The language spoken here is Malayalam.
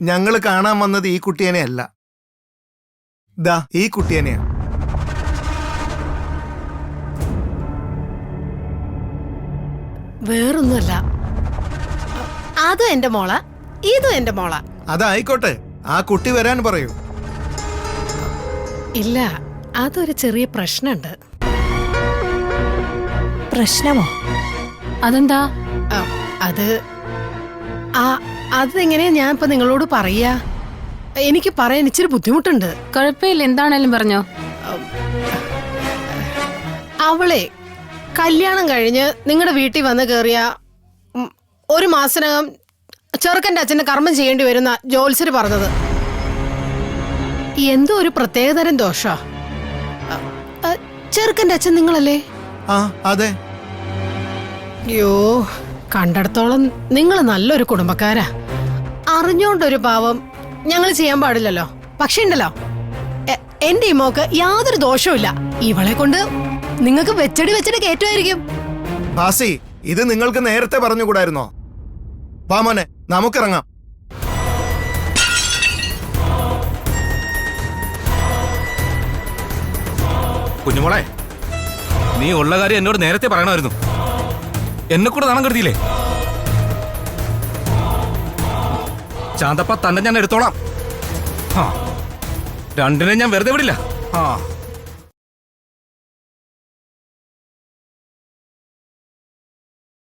ഞങ്ങള് കാണാൻ വന്നത് ഈ കുട്ടിയനെ അല്ല, ദാ ഈ കുട്ടിയനെയാ. വേറൊന്നുമല്ല, അതും എന്റെ മോള, ഇതും എന്റെ മോള. അതായിക്കോട്ടെ, ആ കുട്ടി വരാൻ പറയൂ. ഇല്ല, അതൊരു ചെറിയ പ്രശ്നമുണ്ട്. പ്രശ്നമോ? അതെന്താ? അത് അതെങ്ങനെയാ ഞാൻ ഇപ്പൊ നിങ്ങളോട് പറയാ? എനിക്ക് പറയാൻ ഇച്ചിരി ബുദ്ധിമുട്ടുണ്ട്. കുഴപ്പമില്ല, എന്താണേലും പറഞ്ഞോ. അവളെ കല്യാണം കഴിഞ്ഞ് നിങ്ങളുടെ വീട്ടിൽ വന്ന് കയറിയ 1 മാസത്തിനകം ചെറുക്കൻ്റെ അച്ഛൻ്റെ കർമ്മം ചെയ്യേണ്ടി വരുന്ന ജോത്സ്യര് പറഞ്ഞത്. എന്തോ ഒരു പ്രത്യേകതരം ദോഷ. ചെറുക്കൻ്റെ അച്ഛൻ നിങ്ങളല്ലേ? ആ അതെ. അയ്യോ, കണ്ടിടത്തോളം നിങ്ങൾ നല്ലൊരു കുടുംബക്കാരാ. അറിഞ്ഞോണ്ടൊരു പാവം ഞങ്ങൾ ചെയ്യാൻ പാടില്ലല്ലോ. പക്ഷെ ഉണ്ടല്ലോ, എന്റെ ഈ മോക്ക് യാതൊരു ദോഷവുമില്ല. ഇവളെ കൊണ്ട് നിങ്ങൾക്ക് വെച്ചടി കയറ്റുമായിരിക്കും. ഭാസി, ഇത് നിങ്ങൾക്ക് നേരത്തെ പറഞ്ഞുകൂടായിരുന്നോ? വാ മോനെ, നമുക്കിറങ്ങാം. കുഞ്ഞുമോളെ, നീ ഉള്ള കാര്യം എന്നോട് നേരത്തെ പറയണമായിരുന്നു. എന്നെ കൂടെ നാണം കരുതിയില്ലേ? ശാന്തപ്പ തന്നെ ഞാൻ എടുത്തോളാം. രണ്ടിനെ ഞാൻ വെറുതെ വിടില്ല.